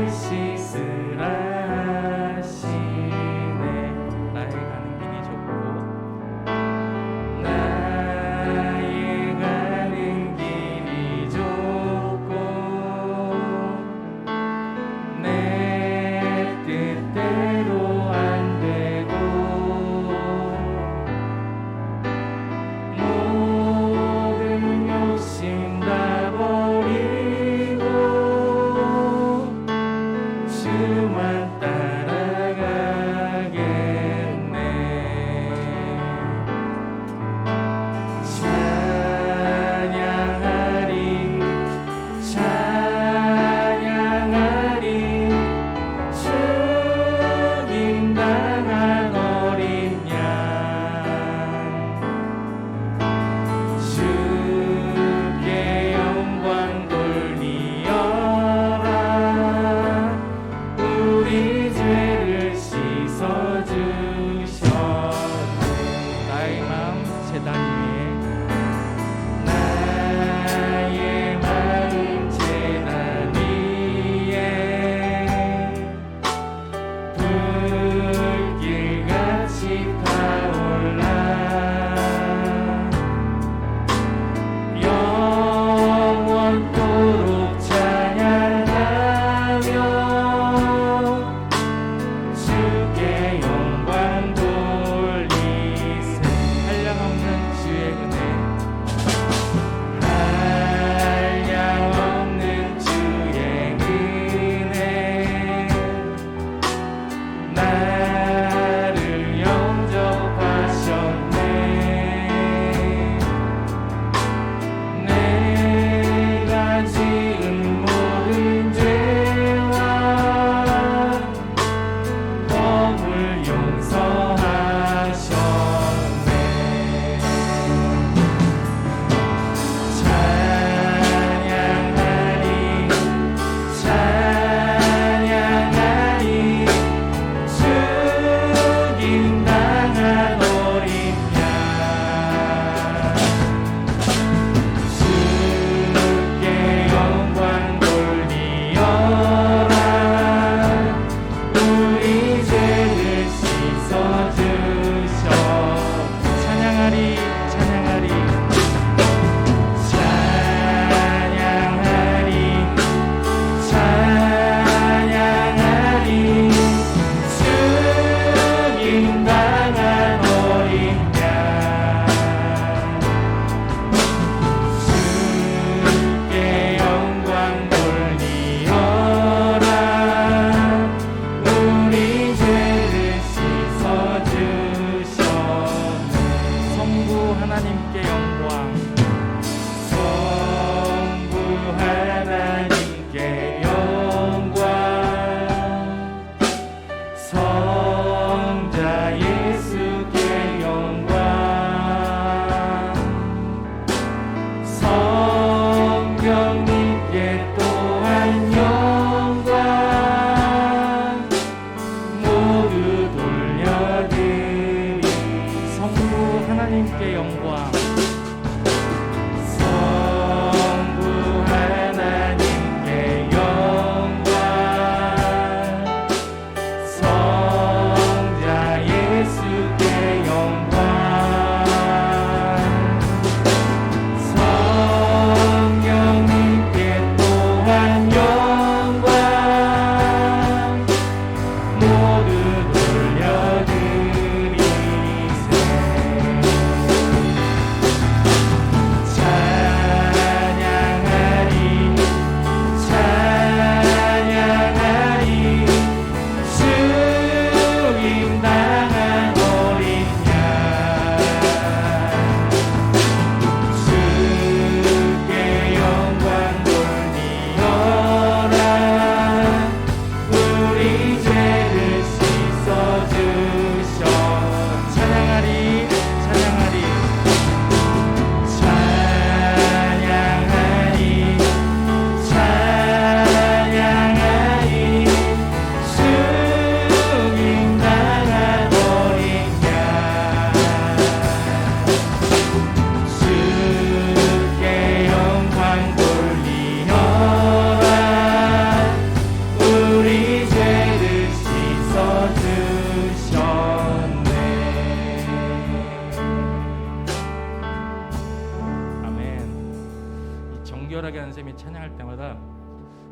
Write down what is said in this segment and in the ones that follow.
시스라시네. 나의 가는 길이 좁고 나의 가는 길이 좁고 내 뜻대로 안 되고 모든 욕심 다 버리고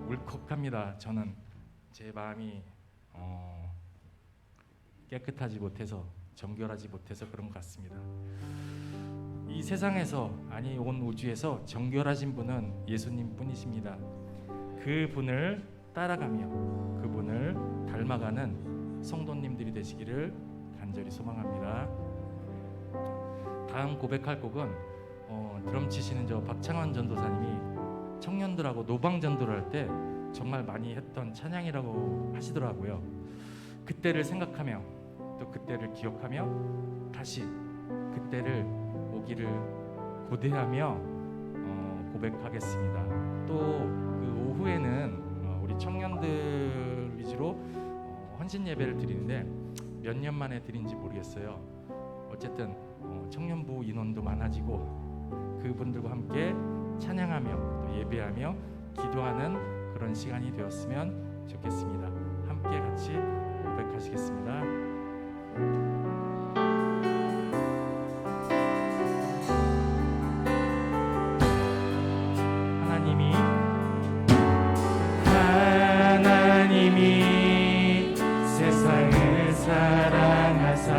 울컥합니다. 저는 제 마음이 깨끗하지 못해서, 정결하지 못해서 그런 것 같습니다. 이 세상에서, 아니 온 우주에서 정결하신 분은 예수님 뿐이십니다. 그분을 따라가며 그분을 닮아가는 성도님들이 되시기를 간절히 소망합니다. 다음 고백할 곡은 드럼 치시는 저 박창환 전도사님이 청년들하고 노방 전도를 할 때 정말 많이 했던 찬양이라고 하시더라고요. 그때를 생각하며 또 그때를 기억하며 다시 그때를 오기를 고대하며 고백하겠습니다. 또 그 오후에는 우리 청년들 위주로 헌신 예배를 드리는데 몇 년 만에 드린지 모르겠어요. 어쨌든 청년부 인원도 많아지고 그분들과 함께 찬양하며 또 예배하며 기도하는 그런 시간이 되었으면 좋겠습니다. 함께 같이 고백하시겠습니다. 하나님이 세상을 사랑하사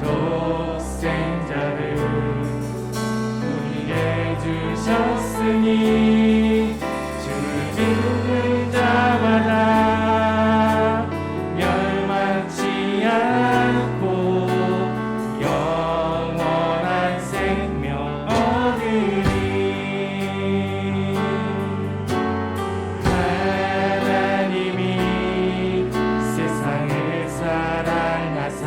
독생자를 우리에게 주셨으니 주를 믿는 자마다 멸망치 않고 영원한 생명 얻으리. 하나님이 세상을 사랑하사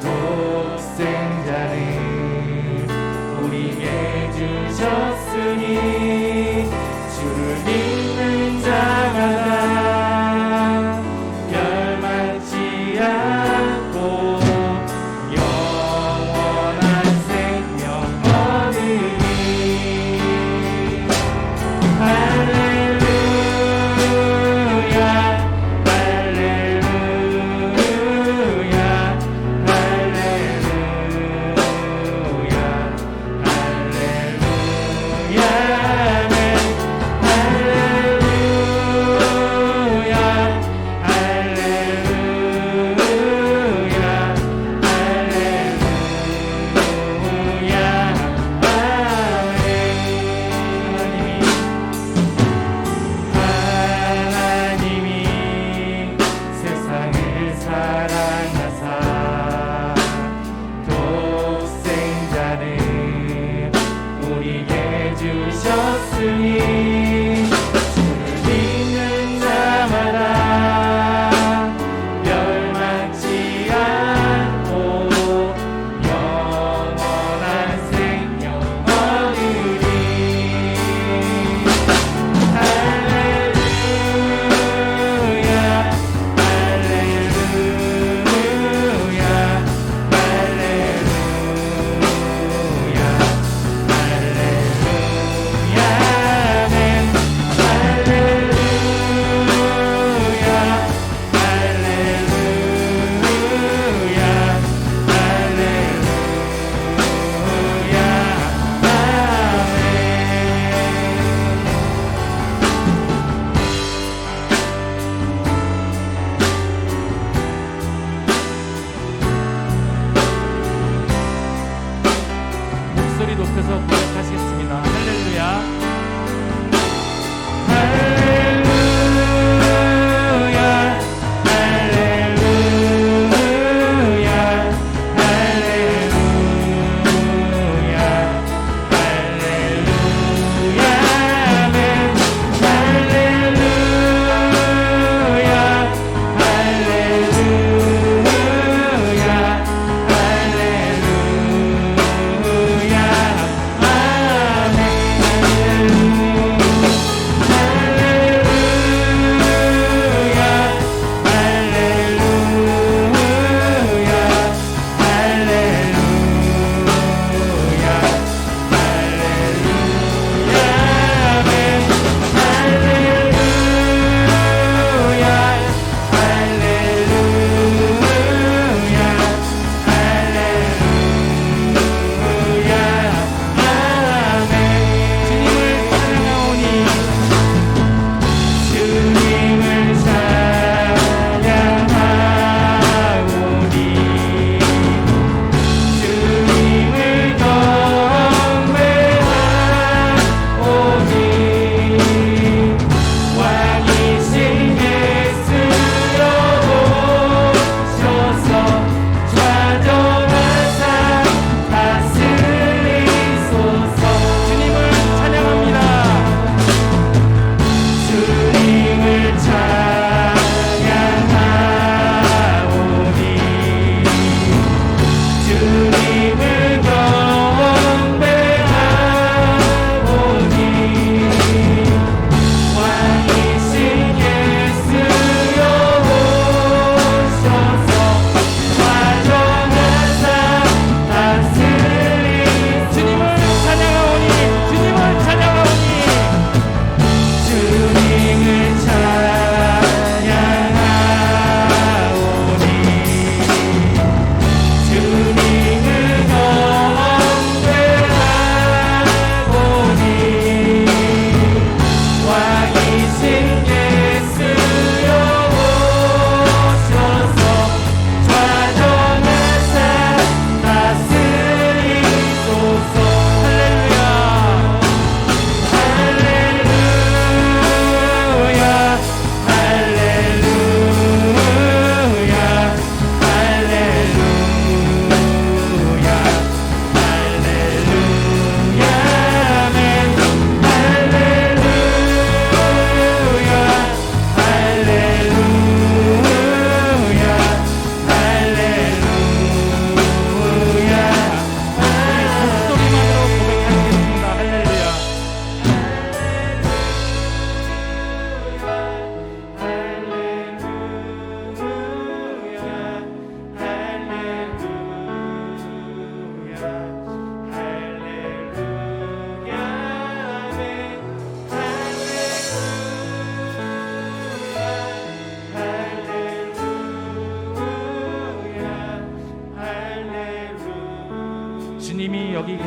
독생자를 우리에게 주셨으니 주를 믿는 자마다 멸망치 않고 영원한 생명 얻으리. 할렐루야 할렐루야 할렐루야 할렐루야 아멘. 할렐루야 할렐루야 할렐루야 하나님이 세상을 사랑하사 독생자를 우리에게 주셨으니 주를 믿는 자마다 멸망치 않고 영원한 생명 얻으리. 할렐루야 할렐루야 할렐루야 할렐루야 아멘.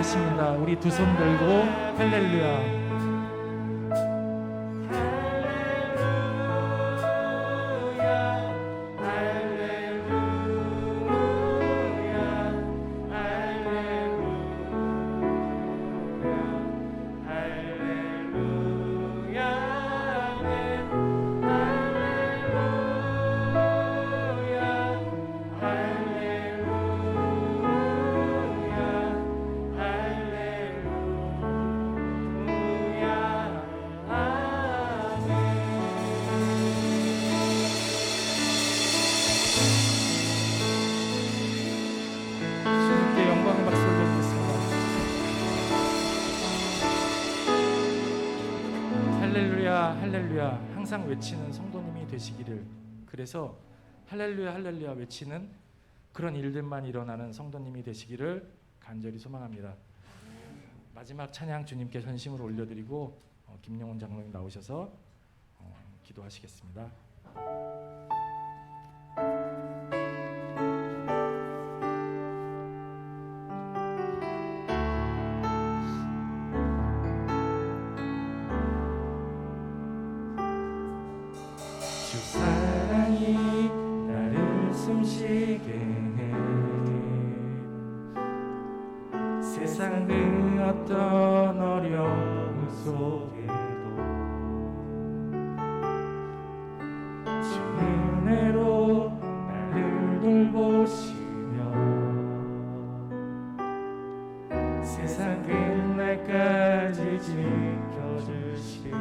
하십니다. 우리 두 손 들고 할렐루야. 할렐루야 항상 외치는 성도님이 되시기를, 그래서 할렐루야 할렐루야 외치는 그런 일들만 일어나는 성도님이 되시기를 간절히 소망합니다. 마지막 찬양 주님께 전심으로 올려드리고 김영훈 장로님 나오셔서 기도하시겠습니다. 주 사랑이 나를 숨쉬게 해. 세상 그 어떤 어려움 속에도 주 은혜로 나를 돌보시며 세상 끝날까지 지켜주시네.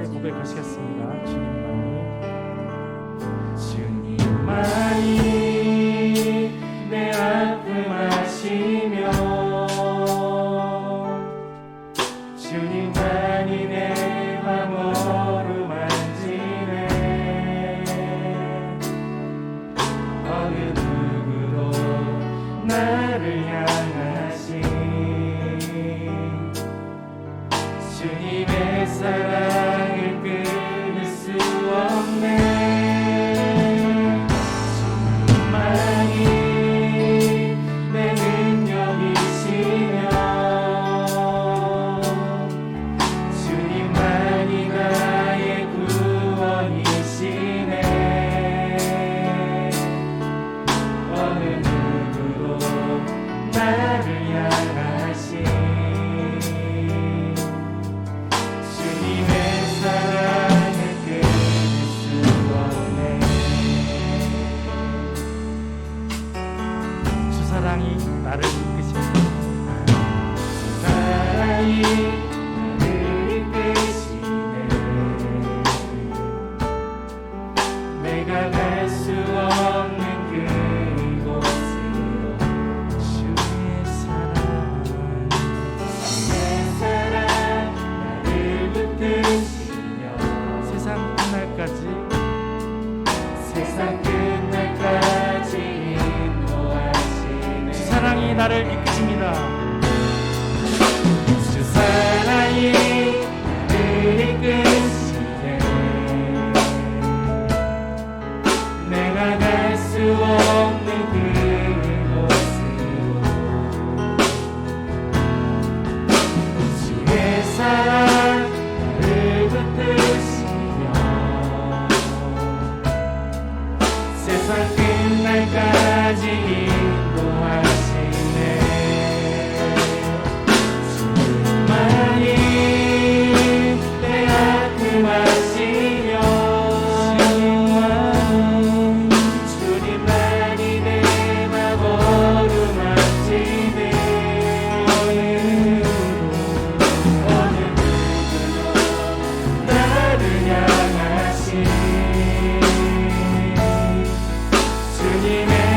고백하시겠습니다. 주님만이 내 아픔 아시며 주님만이 내 맘 어루만지네. 어느 누구도 나를 향하신 주님의 사랑을 끊을 수 없네. 주님만이 내 능력이시며 주님만이 나의 구원이시네. 어느 누구도 나를 향하신 사랑이 나를 이끄십니다. 사랑이 나를 이끄시네. 내가 갈 수 없는 그곳으로 주의 사랑 나를 붙드시며 세상 끝날까지 사랑이 나를 이끄십니다. 주 사랑이 나를 이끄시네. 내가 갈 수 없는 그곳으로 주의 사랑 나를 붙드시며 세상 끝날까지 주님의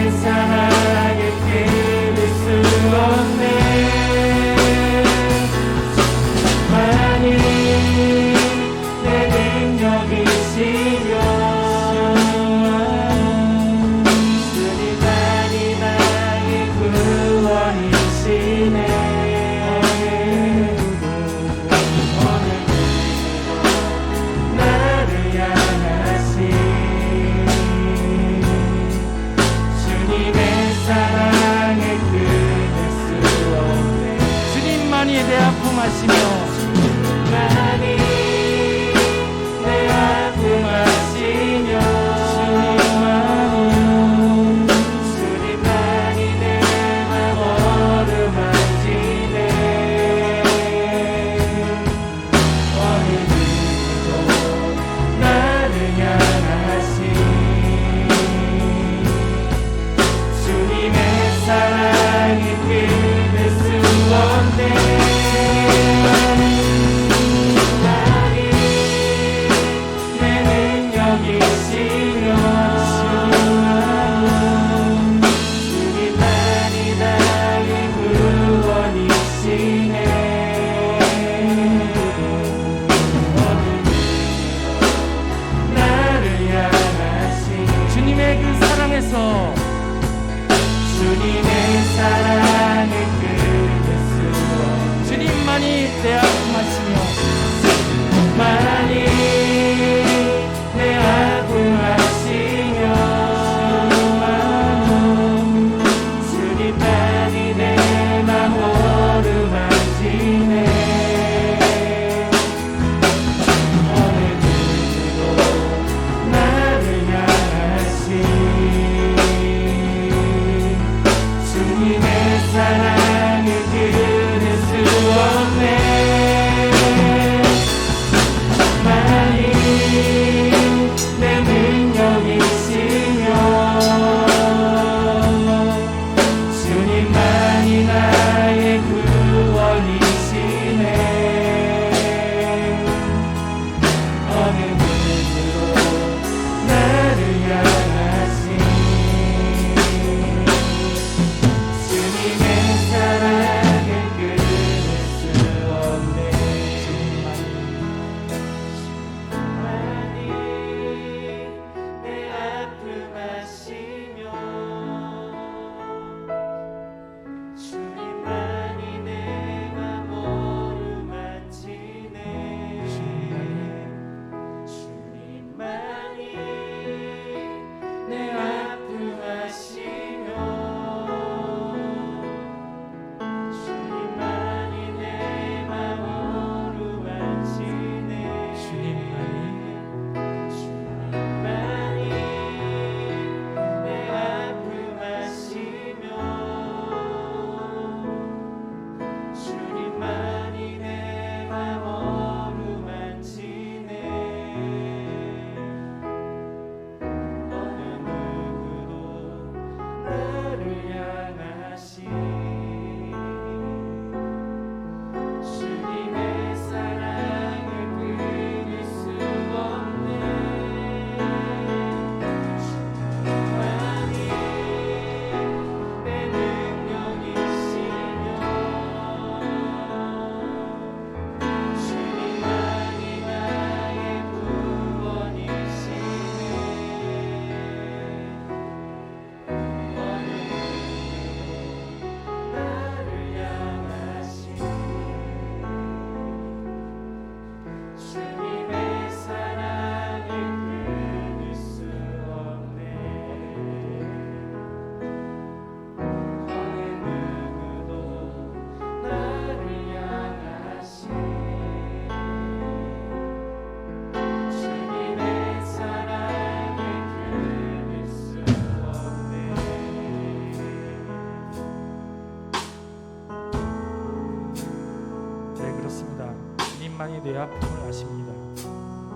주님이 내 아픔을 아십니다.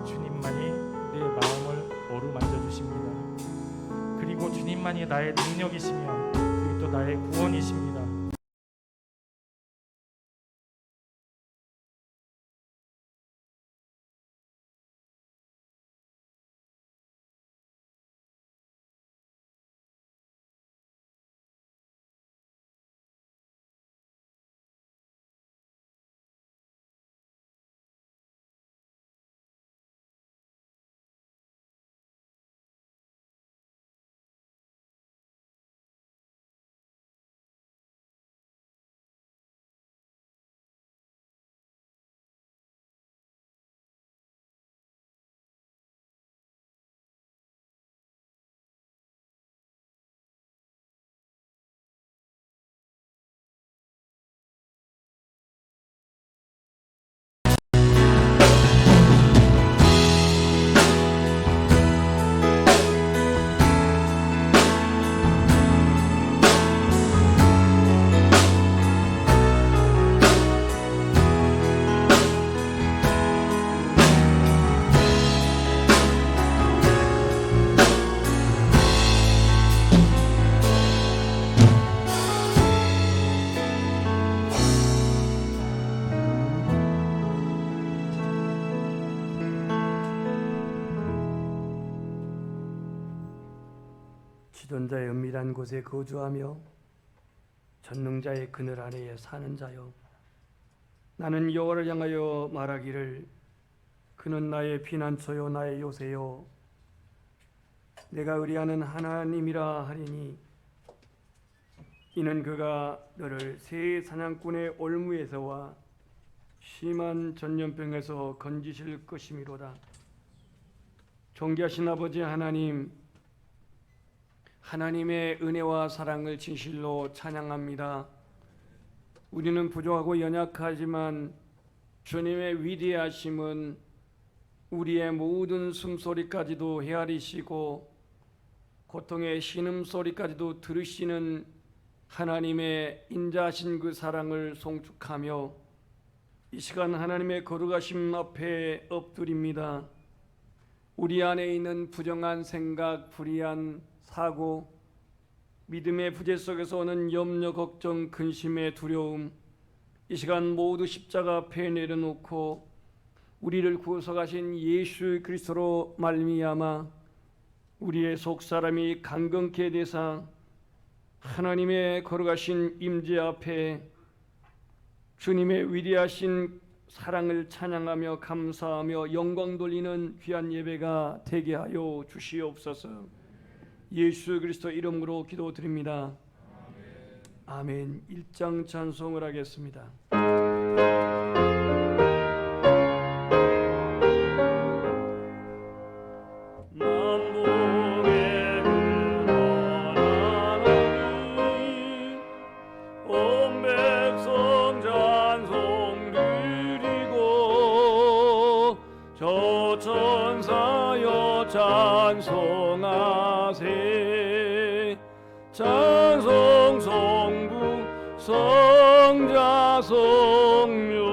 주님만이 내 마음을 어루만져 주십니다. 그리고 주님만이 나의 능력이시며 그리고 또 나의 구원이십니다. 지존자의 은밀한 곳에 거주하며 전능자의 그늘 아래에 사는 자여, 나는 여호와를 향하여 말하기를 그는 나의 피난처요 나의 요새요 내가 의뢰하는 하나님이라 하리니, 이는 그가 너를 새 사냥꾼의 올무에서와 심한 전염병에서 건지실 것이미로다. 존귀하신 아버지 하나님, 하나님의 은혜와 사랑을 진실로 찬양합니다. 우리는 부족하고 연약하지만 주님의 위대하심은 우리의 모든 숨소리까지도 헤아리시고 고통의 신음소리까지도 들으시는 하나님의 인자하신 그 사랑을 송축하며 이 시간 하나님의 거룩하심 앞에 엎드립니다. 우리 안에 있는 부정한 생각, 불의한 사고, 믿음의 부재 속에서 오는 염려, 걱정, 근심의 두려움, 이 시간 모두 십자가 앞에 내려놓고 우리를 구속하신 예수 그리스도로 말미암아 우리의 속사람이 강건케 되사 하나님의 거룩하신 임재 앞에 주님의 위대하신 사랑을 찬양하며 감사하며 영광 돌리는 귀한 예배가 되게 하여 주시옵소서. 예수 그리스도 이름으로 기도드립니다. 아멘. 1장 찬송을 하겠습니다. 찬송하세. 찬송 성부 성자 성령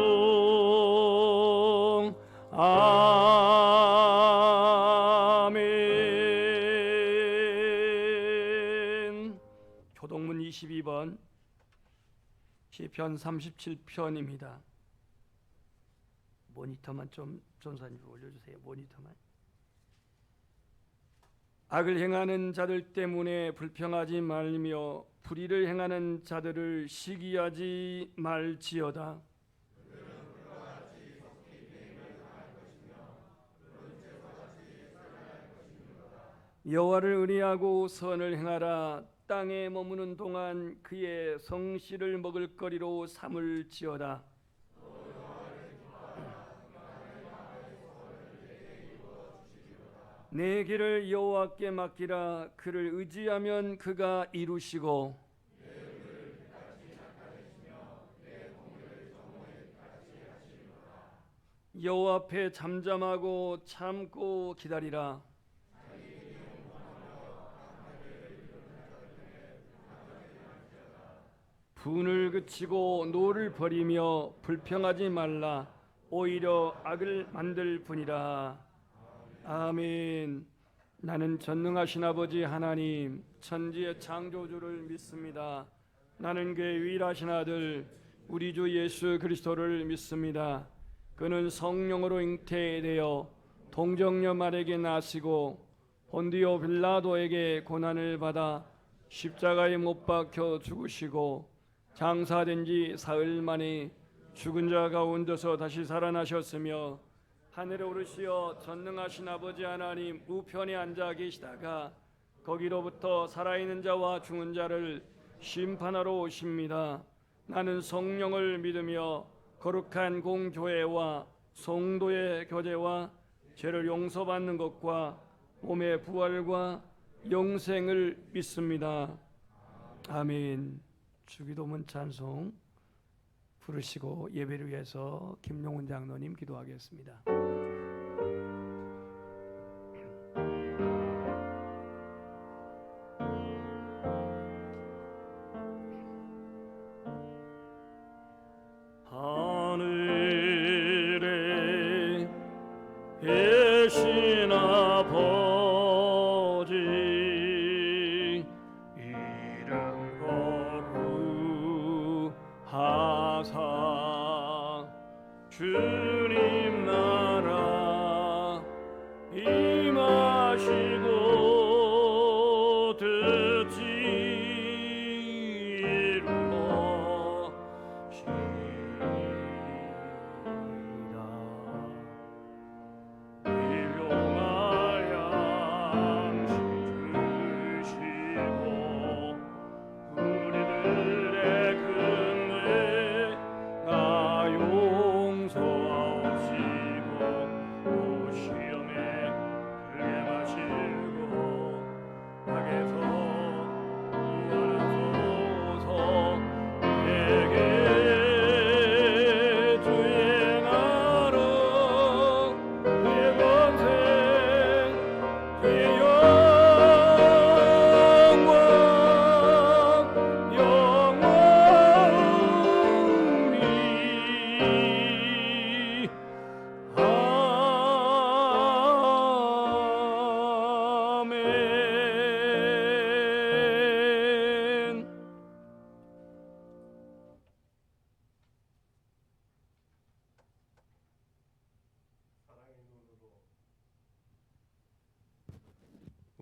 아멘. 교동문 22번 시편 37편입니다. 모니터만 좀 전사님 올려주세요. 모니터만. 악을 행하는 자들 때문에 불평하지 말며 불의를 행하는 자들을 시기하지 말지어다. 여호와를 의뢰하고 선을 행하라. 땅에 머무는 동안 그의 성실을 먹을 거리로 삼을지어다. 내 길을 여호와께 맡기라. 그를 의지하면 그가 이루시고 여호와 앞에 잠잠하고 참고 기다리라. 분을 그치고 노를 버리며 불평하지 말라. 오히려 악을 만들 뿐이라. 아멘. 나는 전능하신 아버지 하나님 천지의 창조주를 믿습니다. 나는 그의 유일하신 아들 우리 주 예수 그리스도를 믿습니다. 그는 성령으로 잉태되어 동정녀 마리아에게 나시고 본디오 빌라도에게 고난을 받아 십자가에 못 박혀 죽으시고 장사된 지 사흘 만에 죽은 자 가운데서 다시 살아나셨으며 하늘에 오르시어 전능하신 아버지 하나님 우편에 앉아 계시다가 거기로부터 살아있는 자와 죽은 자를 심판하러 오십니다. 나는 성령을 믿으며 거룩한 공교회와 성도의 교제와 죄를 용서받는 것과 몸의 부활과 영생을 믿습니다. 아멘. 주기도문 찬송 부르시고 예배를 위해서 김용훈 장로님 기도하겠습니다. 하늘에 계신 아버지 이름 거룩하사 주님 나라 임하시고 뜻이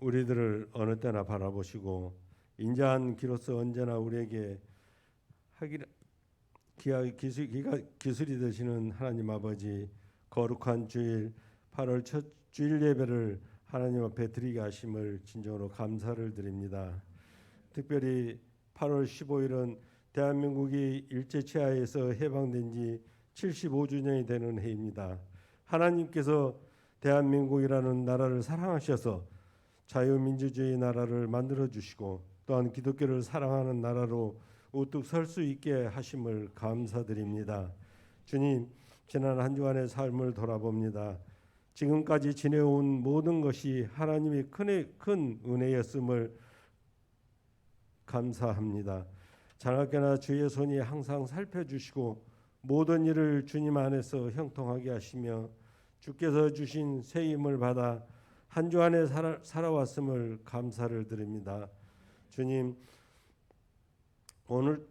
우리들을 어느 때나 바라보시고 인자한 기로서 언제나 우리에게 기술이 되시는 하나님 아버지, 거룩한 주일 8월 첫 주일 예배를 하나님 앞에 드리게 하심을 진정으로 감사를 드립니다. 특별히 8월 15일은 대한민국이 일제치하에서 해방된 지 75주년이 되는 해입니다. 하나님께서 대한민국이라는 나라를 사랑하셔서 자유민주주의 나라를 만들어 주시고 또한 기독교를 사랑하는 나라로 우뚝 설 수 있게 하심을 감사드립니다. 주님, 지난 한 주간의 삶을 돌아봅니다. 지금까지 지내온 모든 것이 하나님의 큰 은혜였음을 감사합니다. 장학계나 주의 손이 항상 살펴주시고 모든 일을 주님 안에서 형통하게 하시며 주께서 주신 새 힘을 받아 한 주 안에 살아왔음을 감사를 드립니다. 주님, 오늘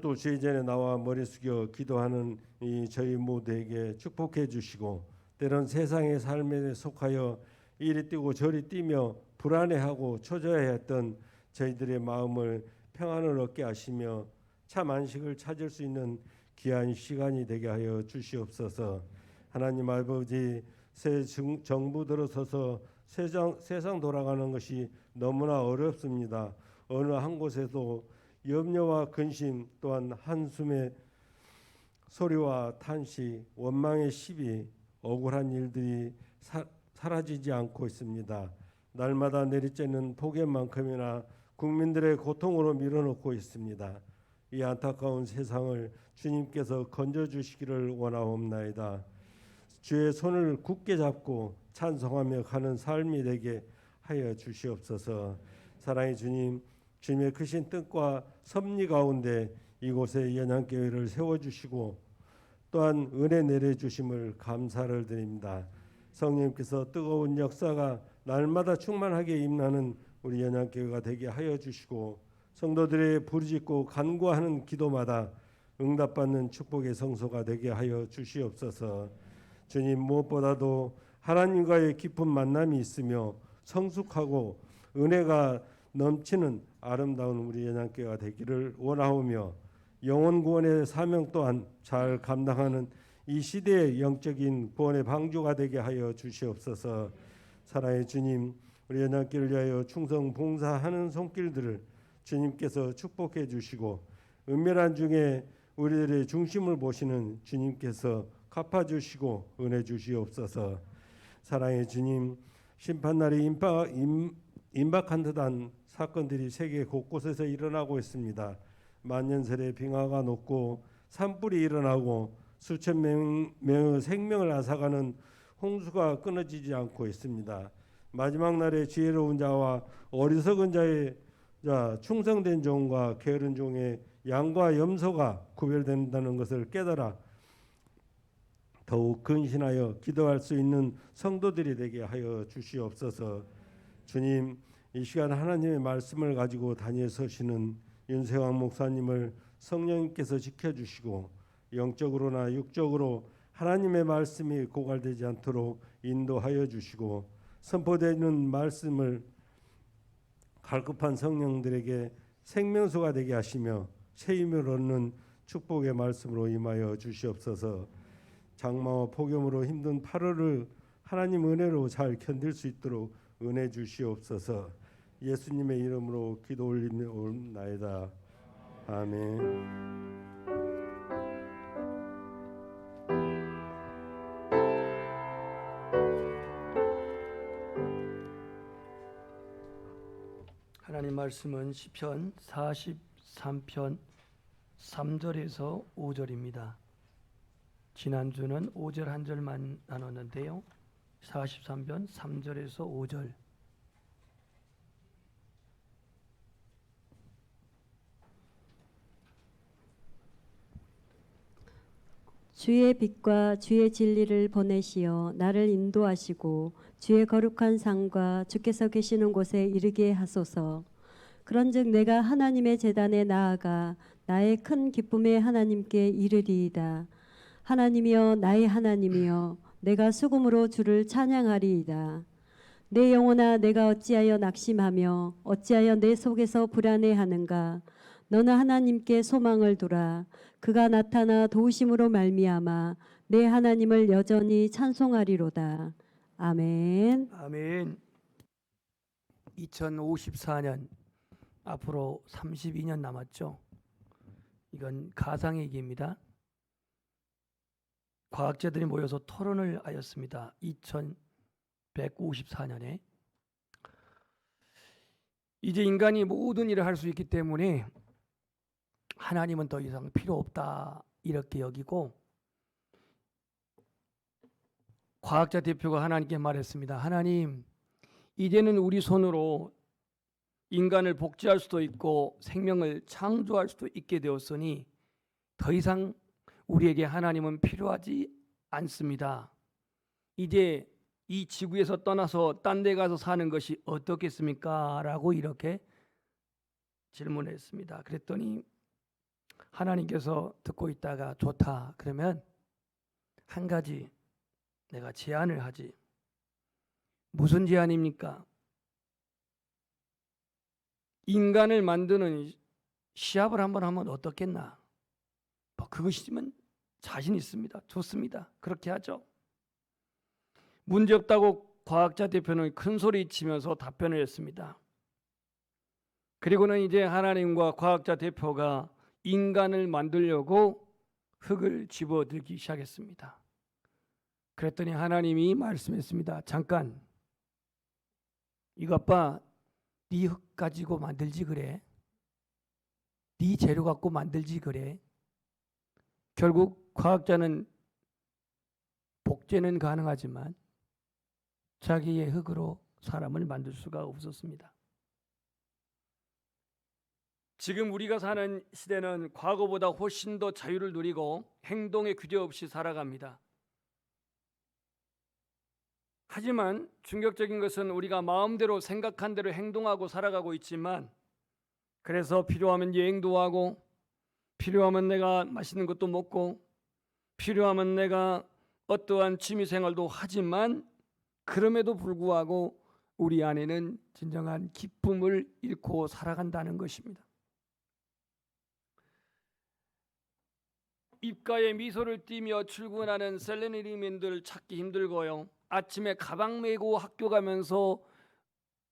또 주의 전에 나와 머리 숙여 기도하는 이 저희 모두에게 축복해 주시고 때론 세상의 삶에 속하여 이리 뛰고 저리 뛰며 불안해하고 초조해했던 저희들의 마음을 평안을 얻게 하시며 참 안식을 찾을 수 있는 귀한 시간이 되게 하여 주시옵소서. 하나님 아버지, 새 정부 들어서서 세상 돌아가는 것이 너무나 어렵습니다. 어느 한 곳에도 염려와 근심 또한 한숨의 소리와 탄식, 원망의 시비, 억울한 일들이 사라지지 않고 있습니다. 날마다 내리쬐는 폭염만큼이나 국민들의 고통으로 밀어넣고 있습니다. 이 안타까운 세상을 주님께서 건져주시기를 원하옵나이다. 주의 손을 굳게 잡고 찬송하며 가는 삶이 되게 하여 주시옵소서. 사랑의 주님, 주님의 크신 뜻과 섭리 가운데 이곳에 연양교회를 세워주시고 또한 은혜 내려주심을 감사를 드립니다. 성령님께서 뜨거운 역사가 날마다 충만하게 임하는 우리 연양교회가 되게 하여 주시고 성도들의 부르짖고 간구하는 기도마다 응답받는 축복의 성소가 되게 하여 주시옵소서. 주님, 무엇보다도 하나님과의 깊은 만남이 있으며 성숙하고 은혜가 넘치는 아름다운 우리 연양교회가 되기를 원하오며 영혼 구원의 사명 또한 잘 감당하는 이 시대의 영적인 구원의 방주가 되게 하여 주시옵소서. 사랑의 주님, 우리 연합교회를 위하여 충성 봉사하는 손길들을 주님께서 축복해 주시고 은밀한 중에 우리들의 중심을 보시는 주님께서 갚아주시고 은혜 주시옵소서. 사랑의 주님, 심판날이 임박한 듯한 사건들이 세계 곳곳에서 일어나고 있습니다. 만년설의 빙하가 녹고 산불이 일어나고 수천 명의 생명을 앗아가는 홍수가 끊어지지 않고 있습니다. 마지막 날에 지혜로운 자와 어리석은 자의 충성된 종과 게으른 종의 양과 염소가 구별된다는 것을 깨달아 더욱 근신하여 기도할 수 있는 성도들이 되게 하여 주시옵소서. 주님, 이 시간 하나님의 말씀을 가지고 다니엘 서시는 윤세왕 목사님을 성령님께서 지켜주시고 영적으로나 육적으로 하나님의 말씀이 고갈되지 않도록 인도하여 주시고 선포되는 말씀을 갈급한 성령들에게 생명수가 되게 하시며 새 힘을 얻는 축복의 말씀으로 임하여 주시옵소서. 장마와 폭염으로 힘든 8월을 하나님 은혜로 잘 견딜 수 있도록 은혜 주시옵소서. 예수님의 이름으로 기도 올리옵나이다. 아멘. 하나님 말씀은 시편 43편 3절에서 5절입니다. 지난주는 5절 한 절만 나눴는데요. 43편 3절에서 5절. 주의 빛과 주의 진리를 보내시어 나를 인도하시고 주의 거룩한 상과 주께서 계시는 곳에 이르게 하소서. 그런즉 내가 하나님의 제단에 나아가 나의 큰 기쁨의 하나님께 이르리이다. 하나님이여 나의 하나님이여 내가 수금으로 주를 찬양하리이다. 내 영혼아 내가 어찌하여 낙심하며 어찌하여 내 속에서 불안해하는가. 너는 하나님께 소망을 두라. 그가 나타나 도우심으로 말미암아 내 하나님을 여전히 찬송하리로다. 아멘. 아멘. 2054년 앞으로 32년 남았죠. 이건 가상 얘기입니다. 과학자들이 모여서 토론을 하였습니다. 2154년에 이제 인간이 모든 일을 할 수 있기 때문에 하나님은 더 이상 필요 없다 이렇게 여기고, 과학자 대표가 하나님께 말했습니다. 하나님, 이제는 우리 손으로 인간을 복제할 수도 있고 생명을 창조할 수도 있게 되었으니 더 이상 우리에게 하나님은 필요하지 않습니다. 이제 이 지구에서 떠나서 딴 데 가서 사는 것이 어떻겠습니까? 라고 이렇게 질문했습니다. 그랬더니 하나님께서 듣고 있다가 좋다. 그러면 한 가지 내가 제안을 하지. 무슨 제안입니까? 인간을 만드는 시합을 한번 하면 어떻겠나? 그것이면 자신 있습니다. 좋습니다. 그렇게 하죠. 문제없다고 과학자 대표는 큰 소리 치면서 답변을 했습니다. 그리고는 이제 하나님과 과학자 대표가 인간을 만들려고 흙을 집어들기 시작했습니다. 그랬더니 하나님이 말씀했습니다. 잠깐, 이것 봐, 네 흙 가지고 만들지 그래? 네 재료 갖고 만들지 그래? 결국 과학자는 복제는 가능하지만 자기의 흙으로 사람을 만들 수가 없었습니다. 지금 우리가 사는 시대는 과거보다 훨씬 더 자유를 누리고 행동에 규제 없이 살아갑니다. 하지만 충격적인 것은 우리가 마음대로 생각한 대로 행동하고 살아가고 있지만, 그래서 필요하면 여행도 하고, 필요하면 내가 맛있는 것도 먹고, 필요하면 내가 어떠한 취미 생활도 하지만, 그럼에도 불구하고 우리 안에는 진정한 기쁨을 잃고 살아간다는 것입니다. 입가에 미소를 띠며 출근하는 셀러리맨들 찾기 힘들고요. 아침에 가방 메고 학교 가면서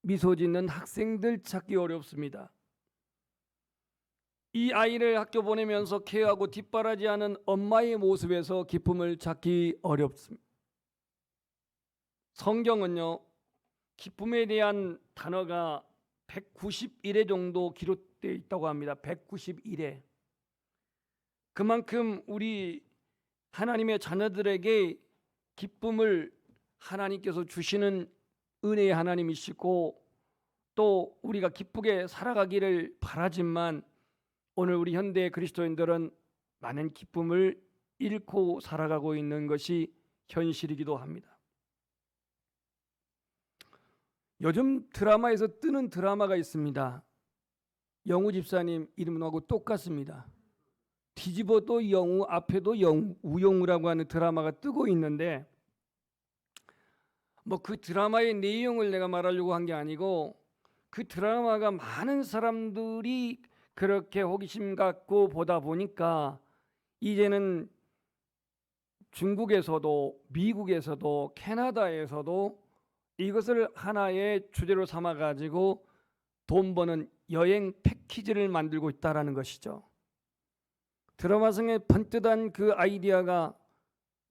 미소 짓는 학생들 찾기 어렵습니다. 이 아이를 학교 보내면서 케어하고 뒷바라지하는 엄마의 모습에서 기쁨을 찾기 어렵습니다. 성경은요, 기쁨에 대한 단어가 191회 정도 기록되어 있다고 합니다. 191회. 그만큼 우리 하나님의 자녀들에게 기쁨을 하나님께서 주시는 은혜의 하나님이시고, 또 우리가 기쁘게 살아가기를 바라지만 오늘 우리 현대 그리스도인들은 많은 기쁨을 잃고 살아가고 있는 것이 현실이기도 합니다. 요즘 드라마에서 뜨는 드라마가 있습니다. 영우 집사님 이름하고 똑같습니다. 뒤집어도 영우, 앞에도 영우, 우영우라고 하는 드라마가 뜨고 있는데, 뭐 그 드라마의 내용을 내가 말하려고 한 게 아니고, 그 드라마가 많은 사람들이 그렇게 호기심 갖고 보다 보니까 이제는 중국에서도, 미국에서도, 캐나다에서도 이것을 하나의 주제로 삼아 가지고 돈 버는 여행 패키지를 만들고 있다라는 것이죠. 드라마 중에 번뜩한 그 아이디어가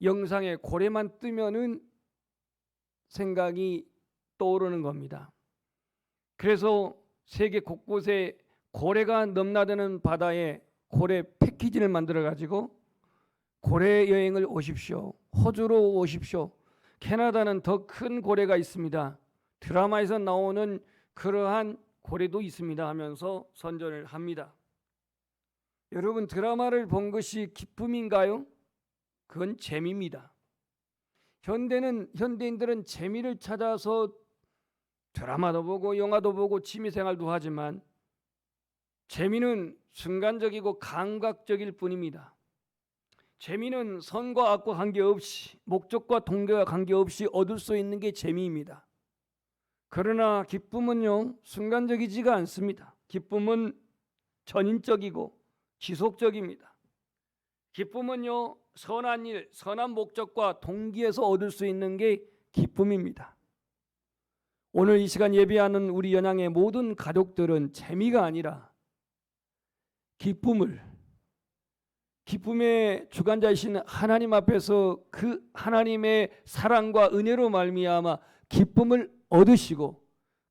영상에 고래만 뜨면은 생각이 떠오르는 겁니다. 그래서 세계 곳곳에 고래가 넘나드는 바다에 고래 패키지를 만들어 가지고 고래 여행을 오십시오. 호주로 오십시오. 캐나다는 더 큰 고래가 있습니다. 드라마에서 나오는 그러한 고래도 있습니다 하면서 선전을 합니다. 여러분, 드라마를 본 것이 기쁨인가요? 그건 재미입니다. 현대인들은 재미를 찾아서 드라마도 보고 영화도 보고 취미생활도 하지만 재미는 순간적이고 감각적일 뿐입니다. 재미는 선과 악과 관계없이, 목적과 동기와 관계없이 얻을 수 있는 게 재미입니다. 그러나 기쁨은요, 순간적이지가 않습니다. 기쁨은 전인적이고 지속적입니다. 기쁨은요, 선한 일, 선한 목적과 동기에서 얻을 수 있는 게 기쁨입니다. 오늘 이 시간 예배하는 우리 연양의 모든 가족들은 재미가 아니라 기쁨의 주관자이신 하나님 앞에서 그 하나님의 사랑과 은혜로 말미암아 기쁨을 얻으시고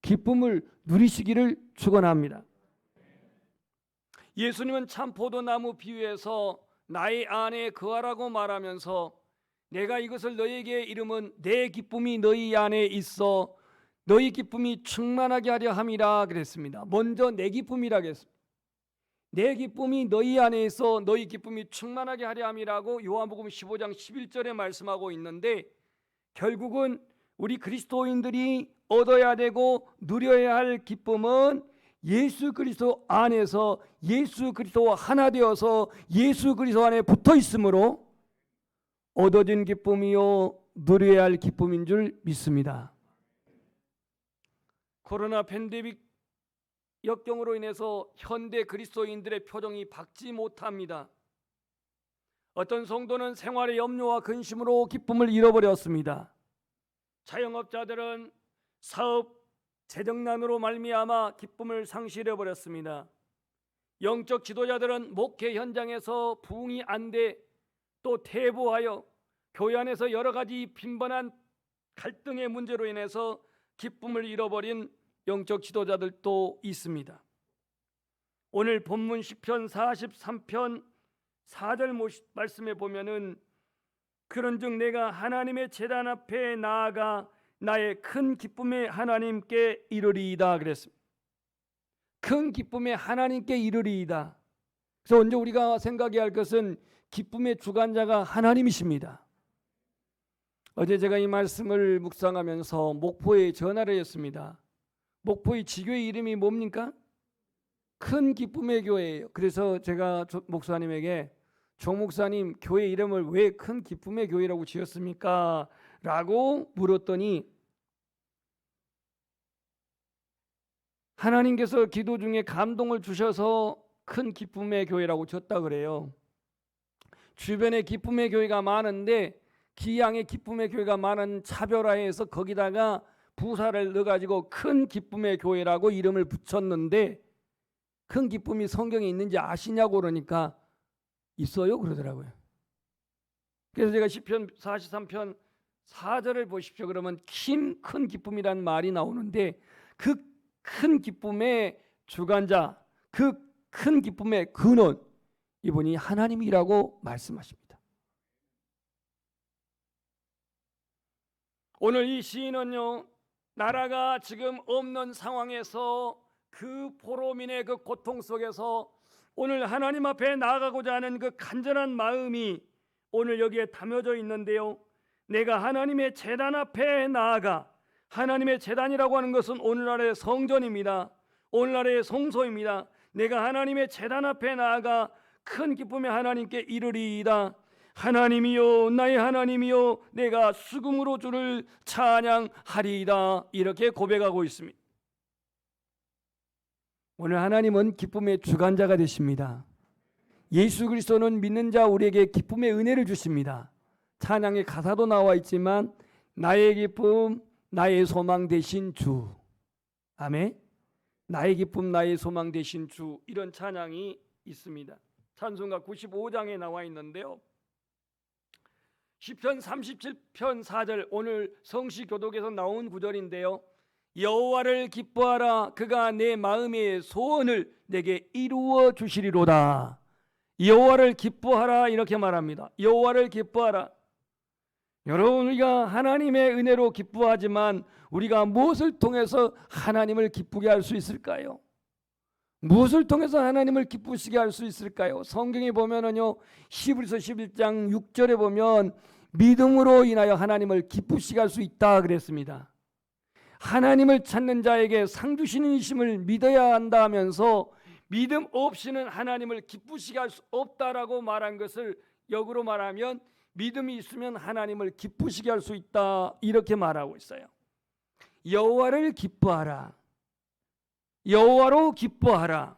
기쁨을 누리시기를 축원합니다. 예수님은 참 포도나무 비유에서 나의 안에 거하라고 말하면서 내가 이것을 너희에게 이름은 내 기쁨이 너희 안에 있어 너희 기쁨이 충만하게 하려 함이라 그랬습니다. 먼저 내 기쁨이라고 했습니다. 내 기쁨이 너희 안에 있어 너희 기쁨이 충만하게 하려 함이라고 요한복음 15장 11절에 말씀하고 있는데, 결국은 우리 그리스도인들이 얻어야 되고 누려야 할 기쁨은 예수 그리스도 안에서 예수 그리스도와 하나 되어서 예수 그리스도 안에 붙어 있으므로 얻어진 기쁨이요 누려야 할 기쁨인 줄 믿습니다. 코로나 팬데믹 역경으로 인해서 현대 그리스도인들의 표정이 밝지 못합니다. 어떤 성도는 생활의 염려와 근심으로 기쁨을 잃어버렸습니다. 자영업자들은 사업 재정난으로 말미암아 기쁨을 상실해버렸습니다. 영적 지도자들은 목회 현장에서 부응이 안 돼 또 퇴보하여 교회 안에서 여러 가지 빈번한 갈등의 문제로 인해서 기쁨을 잃어버린 영적 지도자들도 있습니다. 오늘 본문 시편 43편 4절 말씀에 보면은 그런즉 내가 하나님의 제단 앞에 나아가 나의 큰 기쁨의 하나님께 이르리이다 그랬습니다. 큰 기쁨에 하나님께 이르리이다. 그래서 먼저 우리가 생각해야 할 것은 기쁨의 주관자가 하나님이십니다. 어제 제가 이 말씀을 묵상하면서 목포에 전화를 했습니다. 목포의 지교회 이름이 뭡니까? 큰 기쁨의 교회예요. 그래서 제가 목사님에게 조 목사님, 교회 이름을 왜 큰 기쁨의 교회라고 지었습니까? 라고 물었더니 하나님께서 기도 중에 감동을 주셔서 큰 기쁨의 교회라고 졌다 그래요. 주변에 기쁨의 교회가 많은데 기양의 기쁨의 교회가 많은 차별화해서 거기다가 부사를 넣어가지고 큰 기쁨의 교회라고 이름을 붙였는데 큰 기쁨이 성경에 있는지 아시냐고 그러니까 있어요 그러더라고요. 그래서 제가 시편 43편 4절을 보십시오. 그러면 큰 기쁨이라는 말이 나오는데 그 큰 기쁨의 주관자, 그 큰 기쁨의 근원, 이분이 하나님이라고 말씀하십니다. 오늘 이 시인은요, 나라가 지금 없는 상황에서 그 포로민의 그 고통 속에서 오늘 하나님 앞에 나아가고자 하는 그 간절한 마음이 오늘 여기에 담겨져 있는데요. 내가 하나님의 제단 앞에 나아가, 하나님의 제단이라고 하는 것은 오늘날의 성전입니다. 오늘날의 성소입니다. 내가 하나님의 제단 앞에 나아가 큰 기쁨에 하나님께 이르리이다. 하나님이요 나의 하나님이요 내가 수금으로 주를 찬양하리이다. 이렇게 고백하고 있습니다. 오늘 하나님은 기쁨의 주관자가 되십니다. 예수 그리스도는 믿는 자 우리에게 기쁨의 은혜를 주십니다. 찬양의 가사도 나와 있지만 나의 기쁨 나의 소망 되신 주. 아멘. 나의 기쁨 나의 소망 되신 주, 이런 찬양이 있습니다. 찬송가 95장에 나와 있는데요. 시편 37편 4절, 오늘 성시교독에서 나온 구절인데요. 여호와를 기뻐하라, 그가 내 마음의 소원을 내게 이루어 주시리로다. 여호와를 기뻐하라, 이렇게 말합니다. 여호와를 기뻐하라. 여러분, 우리가 하나님의 은혜로 기뻐하지만 우리가 무엇을 통해서 하나님을 기쁘게 할 수 있을까요? 무엇을 통해서 하나님을 기쁘시게 할 수 있을까요? 성경에 보면은요, 히브리서 11장 6절에 보면 믿음으로 인하여 하나님을 기쁘시게 할 수 있다 그랬습니다. 하나님을 찾는 자에게 상 주시는 이심을 믿어야 한다 하면서 믿음 없이는 하나님을 기쁘시게 할 수 없다라고 말한 것을 역으로 말하면 믿음이 있으면 하나님을 기쁘시게 할 수 있다, 이렇게 말하고 있어요. 여호와를 기뻐하라. 여호와로 기뻐하라.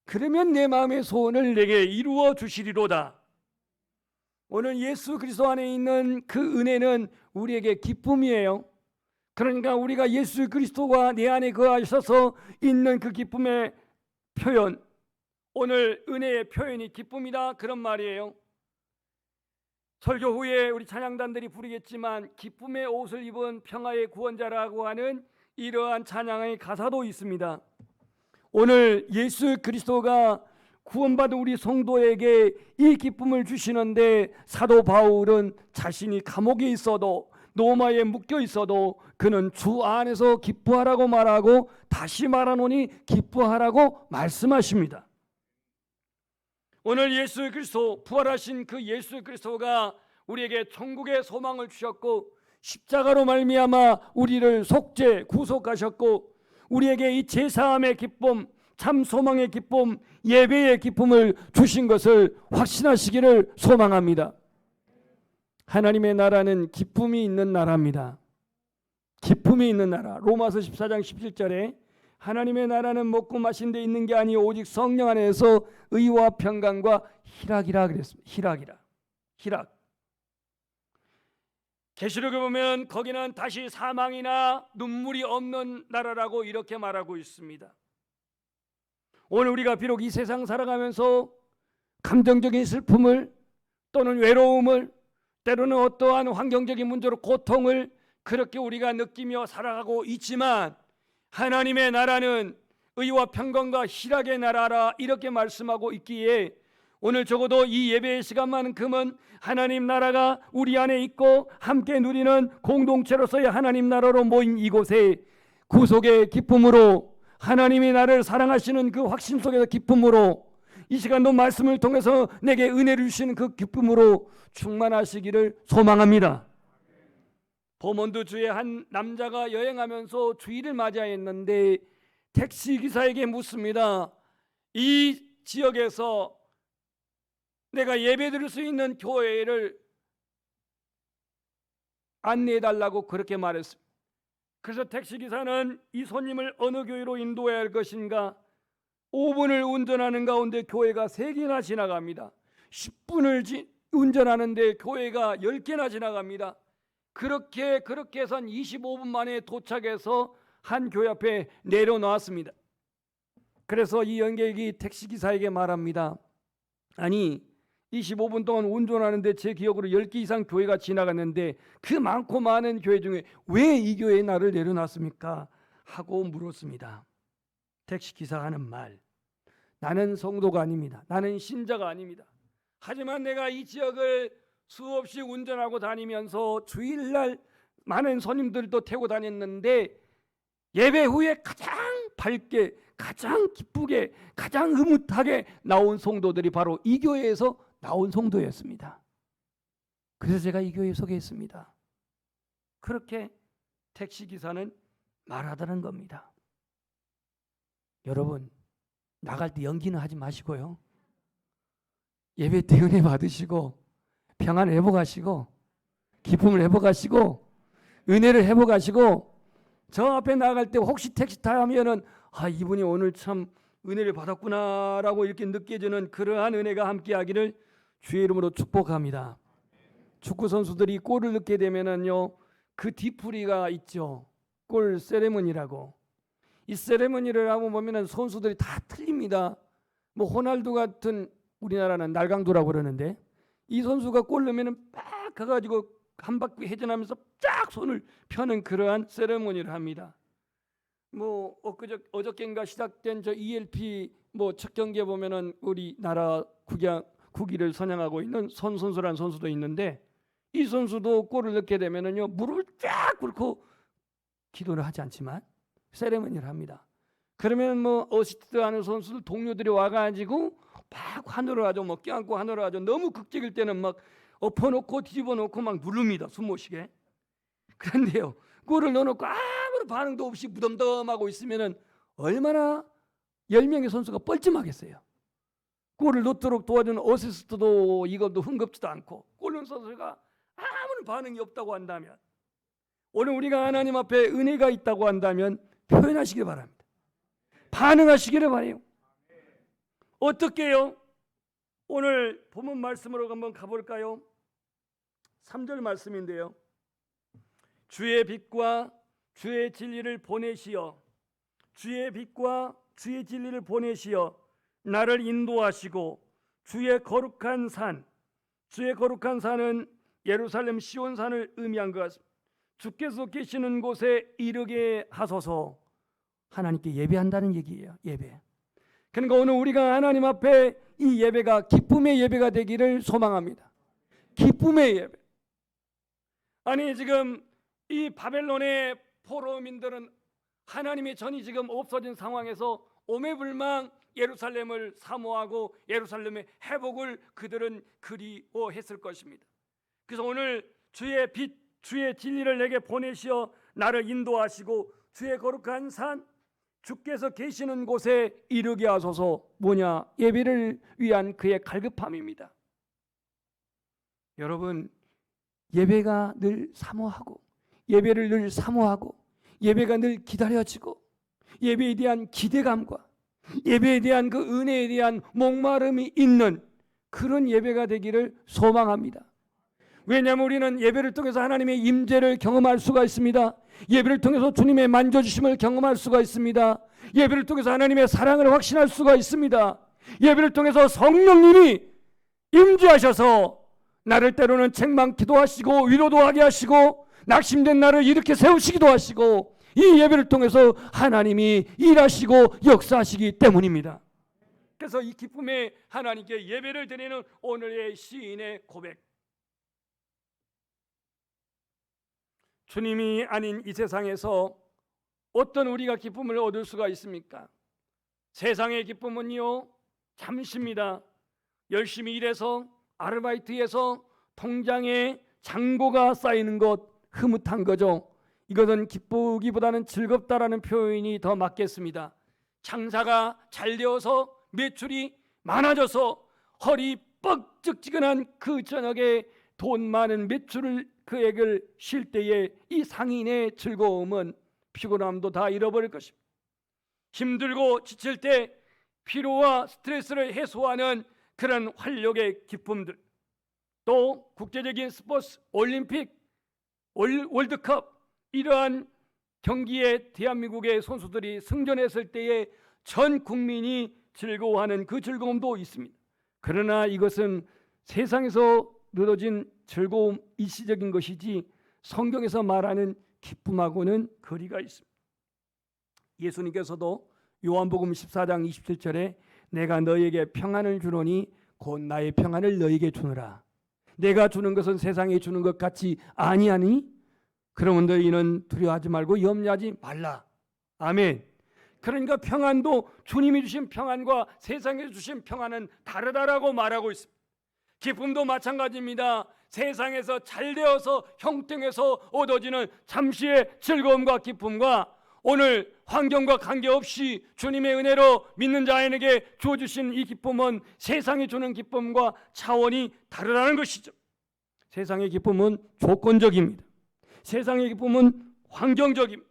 그러면 내 마음의 소원을 내게 이루어 주시리로다. 오늘 예수 그리스도 안에 있는 그 은혜는 우리에게 기쁨이에요. 그러니까 우리가 예수 그리스도가 내 안에 거하셔서 있는 그 기쁨의 표현, 오늘 은혜의 표현이 기쁨이다, 그런 말이에요. 설교 후에 우리 찬양단들이 부르겠지만 기쁨의 옷을 입은 평화의 구원자라고 하는 이러한 찬양의 가사도 있습니다. 오늘 예수 그리스도가 구원받은 우리 성도에게 이 기쁨을 주시는데 사도 바울은 자신이 감옥에 있어도 로마에 묶여 있어도 그는 주 안에서 기뻐하라고 말하고 다시 말하노니 기뻐하라고 말씀하십니다. 오늘 예수 그리스도, 부활하신 그 예수 그리스도가 우리에게 천국의 소망을 주셨고 십자가로 말미암아 우리를 속죄 구속하셨고 우리에게 이 제사함의 기쁨, 참 소망의 기쁨, 예배의 기쁨을 주신 것을 확신하시기를 소망합니다. 하나님의 나라는 기쁨이 있는 나라입니다. 기쁨이 있는 나라. 로마서 14장 17절에 하나님의 나라는 먹고 마신 데 있는 게 아니요 오직 성령 안에서 의와 평강과 희락이라 그랬습니다. 희락. 계시록에 보면 거기는 다시 사망이나 눈물이 없는 나라라고 이렇게 말하고 있습니다. 오늘 우리가 비록 이 세상 살아가면서 감정적인 슬픔을 또는 외로움을, 때로는 어떠한 환경적인 문제로 고통을 그렇게 우리가 느끼며 살아가고 있지만 하나님의 나라는 의와 평강과 희락의 나라라, 이렇게 말씀하고 있기에 오늘 적어도 이 예배의 시간만큼은 하나님 나라가 우리 안에 있고 함께 누리는 공동체로서의 하나님 나라로 모인 이곳에 구속의 기쁨으로 하나님이 나를 사랑하시는 그 확신 속에서 기쁨으로 이 시간도 말씀을 통해서 내게 은혜를 주시는 그 기쁨으로 충만하시기를 소망합니다. 버몬드 주의 한 남자가 여행하면서 주일을 맞이했는데 택시기사에게 묻습니다. 이 지역에서 내가 예배드릴 수 있는 교회를 안내해달라고 그렇게 말했습니다. 그래서 택시기사는 이 손님을 어느 교회로 인도해야 할 것인가 5분을 운전하는 가운데 교회가 3개나 지나갑니다. 10분을 운전하는데 교회가 10개나 지나갑니다. 그렇게 해서 25분 만에 도착해서 한 교회 앞에 내려놓았습니다. 그래서 이 연객이 택시기사에게 말합니다. 아니 25분 동안 운전하는데 제 기억으로 10개 이상 교회가 지나갔는데 그 많고 많은 교회 중에 왜 이 교회에 나를 내려놨습니까? 하고 물었습니다. 택시기사가 하는 말, 나는 성도가 아닙니다. 나는 신자가 아닙니다. 하지만 내가 이 지역을 수없이 운전하고 다니면서 주일날 많은 손님들도 태우고 다녔는데 예배 후에 가장 밝게, 가장 기쁘게, 가장 흐뭇하게 나온 성도들이 바로 이 교회에서 나온 성도였습니다. 그래서 제가 이 교회에 소개했습니다. 그렇게 택시기사는 말하다는 겁니다. 여러분, 나갈 때 연기는 하지 마시고요. 예배 때 은혜 받으시고 평안을 회복하시고 기쁨을 회복하시고 은혜를 회복하시고 저 앞에 나갈 때 혹시 택시 타면은 이분이 오늘 참 은혜를 받았구나라고 이렇게 느껴지는 그러한 은혜가 함께하기를 주의 이름으로 축복합니다. 축구 선수들이 골을 넣게 되면은요 그 뒤풀이가 있죠. 골 세레머니라고. 이 세레머니를 하고 보면은 선수들이 다 틀립니다. 뭐 호날두 같은 우리나라는 날강도라고 그러는데 이 선수가 골 넣으면은 막 가가지고 한 바퀴 회전하면서 쫙 손을 펴는 그러한 세레머니를 합니다. 뭐 어저께인가 시작된 저 ELP 뭐 첫 경기에 보면은 우리나라 국기를 선양하고 있는 선수라는 선수도 있는데 이 선수도 골을 넣게 되면은요 무릎을 쫙 꿇고 기도를 하지 않지만 세레머니를 합니다. 그러면 뭐 어시스트하는 선수들 동료들이 와가지고 막 환호를 하죠. 뭐 껴안고 환호를 하죠. 너무 극적일 때는 막 엎어놓고 뒤집어놓고 막 누릅니다. 숨 못 쉬게. 그런데요 골을 넣어놓고 아무런 반응도 없이 무덤덤하고 있으면은 얼마나 10명의 선수가 뻘쭘하겠어요. 골을 넣도록 도와주는 어시스트도 이것도 흥겁지도 않고 골 넣은 선수가 아무런 반응이 없다고 한다면 오늘 우리가 하나님 앞에 은혜가 있다고 한다면 표현하시길 바랍니다. 반응하시기를 바라요. 어떻게요? 오늘 본문 말씀으로 한번 가볼까요? 3절 말씀인데요. 주의 빛과 주의 진리를 보내시어 주의 빛과 주의 진리를 보내시어 나를 인도하시고 주의 거룩한 산, 주의 거룩한 산은 예루살렘 시온산을 의미한 것 같습니다. 주께서 계시는 곳에 이르게 하소서. 하나님께 예배한다는 얘기예요. 예배. 그러니까 오늘 우리가 하나님 앞에 이 예배가 기쁨의 예배가 되기를 소망합니다. 기쁨의 예배. 아니 지금 이 바벨론의 포로민들은 하나님의 전이 지금 없어진 상황에서 오매불망 예루살렘을 사모하고 예루살렘의 회복을 그들은 그리워했을 것입니다. 그래서 오늘 주의 빛, 주의 진리를 내게 보내시어 나를 인도하시고 주의 거룩한 산, 주께서 계시는 곳에 이르게 하소서. 뭐냐? 예배를 위한 그의 갈급함입니다. 여러분, 예배가 늘 사모하고 예배를 늘 사모하고 예배가 늘 기다려지고 예배에 대한 기대감과 예배에 대한 그 은혜에 대한 목마름이 있는 그런 예배가 되기를 소망합니다. 왜냐하면 우리는 예배를 통해서 하나님의 임재를 경험할 수가 있습니다. 예배를 통해서 주님의 만져주심을 경험할 수가 있습니다. 예배를 통해서 하나님의 사랑을 확신할 수가 있습니다. 예배를 통해서 성령님이 임재하셔서 나를 때로는 책망기도 하시고 위로도 하게 하시고 낙심된 나를 일으켜 세우시기도 하시고 이 예배를 통해서 하나님이 일하시고 역사하시기 때문입니다. 그래서 이 기쁨의 하나님께 예배를 드리는 오늘의 시인의 고백. 주님이 아닌 이 세상에서 어떤 우리가 기쁨을 얻을 수가 있습니까? 세상의 기쁨은요, 잠시입니다. 열심히 일해서 아르바이트해서 통장에 잔고가 쌓이는 것, 흐뭇한 거죠. 이것은 기쁘기보다는 즐겁다라는 표현이 더 맞겠습니다. 장사가 잘 되어서 매출이 많아져서 허리 뻑적지근한 그 저녁에 돈 많은 매출을 그액을 쉴 때에 이 상인의 즐거움은 피곤함도 다 잃어버릴 것입니다. 힘들고 지칠 때 피로와 스트레스를 해소하는 그런 활력의 기쁨들, 또 국제적인 스포츠, 올림픽, 월드컵 이러한 경기에 대한민국의 선수들이 승전했을 때에 전 국민이 즐거워하는 그 즐거움도 있습니다. 그러나 이것은 세상에서 얻어진 즐거움 일시적인 것이지 성경에서 말하는 기쁨하고는 거리가 있습니다. 예수님께서도 요한복음 14장 27절에 내가 너희에게 평안을 주노니 곧 나의 평안을 너희에게 주노라. 내가 주는 것은 세상에 주는 것 같지 아니하니 그러면 너희는 두려워하지 말고 염려하지 말라. 아멘. 그러니까 평안도 주님이 주신 평안과 세상에 주신 평안은 다르다라고 말하고 있습니다. 기쁨도 마찬가지입니다. 세상에서 잘 되어서 형통해서 얻어지는 잠시의 즐거움과 기쁨과 오늘 환경과 관계없이 주님의 은혜로 믿는 자에게 주어주신 이 기쁨은 세상이 주는 기쁨과 차원이 다르다는 것이죠. 세상의 기쁨은 조건적입니다. 세상의 기쁨은 환경적입니다.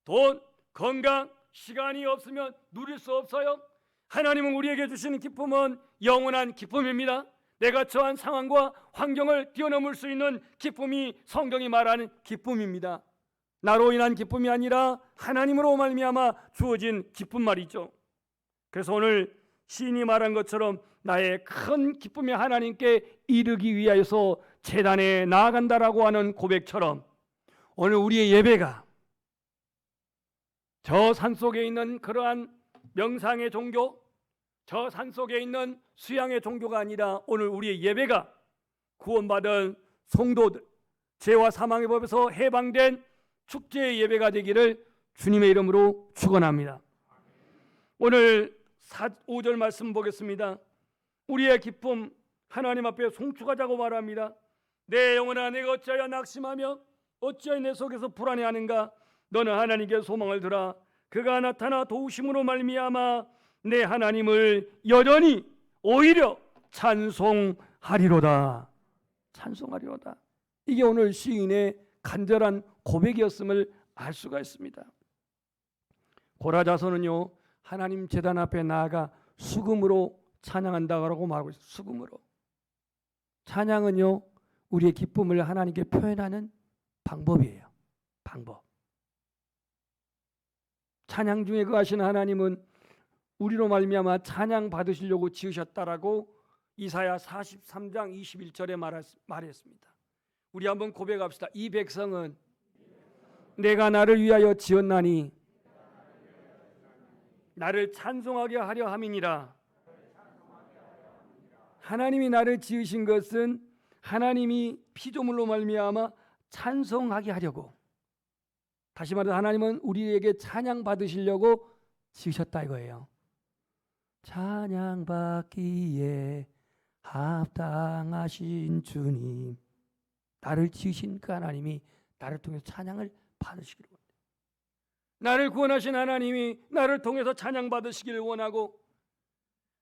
돈, 건강, 시간이 없으면 누릴 수 없어요. 하나님은 우리에게 주시는 기쁨은 영원한 기쁨입니다. 내가 처한 상황과 환경을 뛰어넘을 수 있는 기쁨이 성경이 말하는 기쁨입니다. 나로 인한 기쁨이 아니라 하나님으로 말미암아 주어진 기쁨 말이죠. 그래서 오늘 시인이 말한 것처럼 나의 큰 기쁨이 하나님께 이르기 위하여서 제단에 나아간다라고 하는 고백처럼 오늘 우리의 예배가 저 산속에 있는 그러한 명상의 종교, 저 산속에 있는 수양의 종교가 아니라 오늘 우리의 예배가 구원받은 성도들, 죄와 사망의 법에서 해방된 축제의 예배가 되기를 주님의 이름으로 축원합니다. 오늘 5절 말씀 보겠습니다. 우리의 기쁨 하나님 앞에 송축하자고 말합니다. 내 영혼아 내가 어찌하여 낙심하며 어찌하여 내 속에서 불안해하는가. 너는 하나님께 소망을 두라. 그가 나타나 도우심으로 말미암아 내 하나님을 여전히 오히려 찬송하리로다. 찬송하리로다. 이게 오늘 시인의 간절한 고백이었음을 알 수가 있습니다. 고라자서는요 하나님 제단 앞에 나아가 수금으로 찬양한다고 말하고 있어요. 수금으로. 찬양은요 우리의 기쁨을 하나님께 표현하는 방법이에요. 방법. 찬양 중에 거하시는 하나님은 우리로 말미암아 찬양 받으시려고 지으셨다라고 이사야 43장 21절에 말했습니다. 우리 한번 고백합시다. 이 백성은 내가 나를 위하여 지었나니 나를 찬송하게 하려 함이니라. 하나님이 나를 지으신 것은 하나님이 피조물로 말미암아 찬송하게 하려고, 다시 말해서 하나님은 우리에게 찬양 받으시려고 지으셨다 이거예요. 찬양 받기에 합당하신 주님, 나를 지으신 그 하나님이 나를 통해서 찬양을 받으시기를 원해요. 나를 구원하신 하나님이 나를 통해서 찬양 받으시기를 원하고,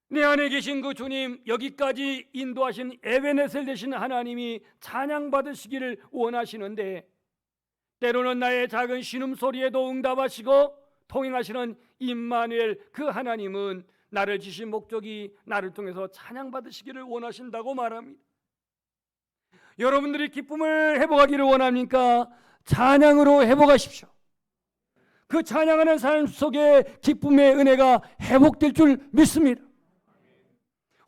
내 안에 계신 그 주님, 여기까지 인도하신 에베네셀 되신 하나님이 찬양 받으시기를 원하시는데, 때로는 나의 작은 신음소리에도 응답하시고 통행하시는 임마누엘 그 하나님은 나를 지신 목적이 나를 통해서 찬양 받으시기를 원하신다고 말합니다. 여러분들이 기쁨을 회복하기를 원합니까? 찬양으로 회복하십시오. 그 찬양하는 삶 속에 기쁨의 은혜가 회복될 줄 믿습니다.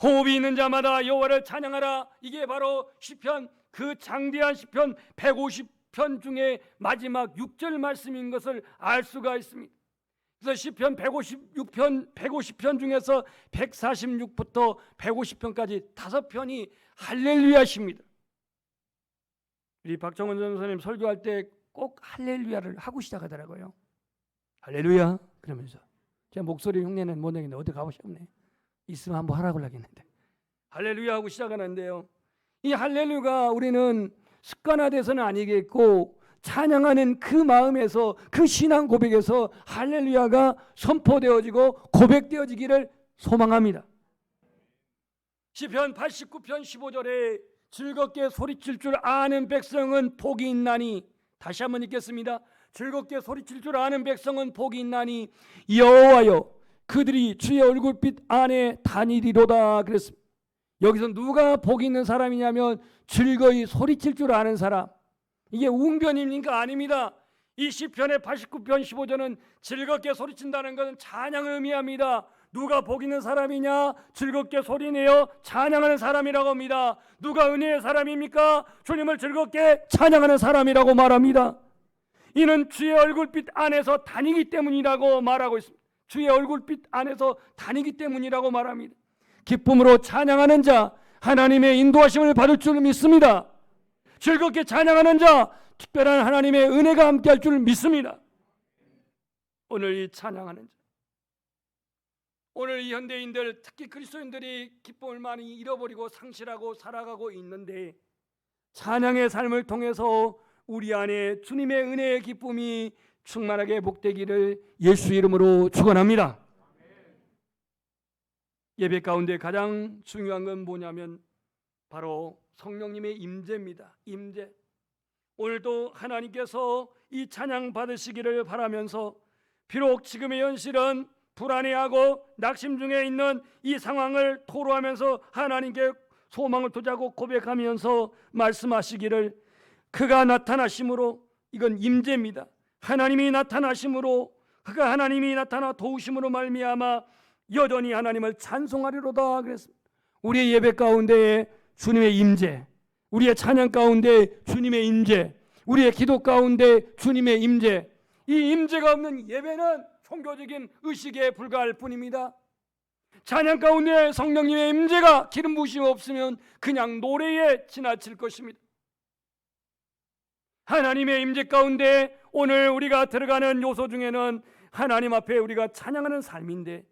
호흡이 있는 자마다 여호와를 찬양하라. 이게 바로 시편, 그 장대한 시편 150편 중에 마지막 6절 말씀인 것을 알 수가 있습니다. 그래서 시편 150편 중에서 146부터 150편까지 5편이 할렐루야십니다. 우리 박정원 전사님 설교할 때 꼭 할렐루야를 하고 시작하더라고요. 할렐루야 그러면서 제 목소리 흉내는 못 내겠는데 어디 가보셨네. 있으면 한번 하라고 하겠는데 할렐루야 하고 시작하는데요. 이 할렐루야가 우리는 습관화돼서는 아니겠고 찬양하는 그 마음에서 그 신앙 고백에서 할렐루야가 선포되어지고 고백되어지기를 소망합니다. 시편 89편 15절에 즐겁게 소리칠 줄 아는 백성은 복이 있나니, 다시 한번 읽겠습니다. 즐겁게 소리칠 줄 아는 백성은 복이 있나니 여호와여 그들이 주의 얼굴빛 안에 다니리로다 그랬습니다. 여기서 누가 복이 있는 사람이냐면 즐거이 소리칠 줄 아는 사람. 이게 웅변입니까? 아닙니다. 이 시편의 89편 15절은 즐겁게 소리친다는 것은 찬양을 의미합니다. 누가 복 있는 사람이냐? 즐겁게 소리내어 찬양하는 사람이라고 합니다. 누가 은혜의 사람입니까? 주님을 즐겁게 찬양하는 사람이라고 말합니다. 이는 주의 얼굴빛 안에서 다니기 때문이라고 말하고 있습니다. 주의 얼굴빛 안에서 다니기 때문이라고 말합니다. 기쁨으로 찬양하는 자 하나님의 인도하심을 받을 줄 믿습니다. 즐겁게 찬양하는 자 특별한 하나님의 은혜가 함께할 줄 믿습니다. 오늘 이 찬양하는 자, 오늘 이 현대인들 특히 그리스도인들이 기쁨을 많이 잃어버리고 상실하고 살아가고 있는데 찬양의 삶을 통해서 우리 안에 주님의 은혜의 기쁨이 충만하게 복되기를 예수 이름으로 축원합니다. 예배 가운데 가장 중요한 건 뭐냐면 바로 성령님의 임재입니다. 임재. 오늘도 하나님께서 이 찬양 받으시기를 바라면서 비록 지금의 현실은 불안해하고 낙심 중에 있는 이 상황을 토로하면서 하나님께 소망을 두자고 고백하면서 말씀하시기를 그가 나타나심으로, 이건 임재입니다. 하나님이 나타나심으로, 그가 하나님이 나타나 도우심으로 말미암아 여전히 하나님을 찬송하리로다 그랬습니다. 우리의 예배 가운데에 주님의 임재, 우리의 찬양 가운데 주님의 임재, 우리의 기도 가운데 주님의 임재. 이 임재가 없는 예배는 종교적인 의식에 불과할 뿐입니다. 찬양 가운데 성령님의 임재가 기름 부으심 없으면 그냥 노래에 지나칠 것입니다. 하나님의 임재 가운데 오늘 우리가 들어가는 요소 중에는 하나님 앞에 우리가 찬양하는 삶인데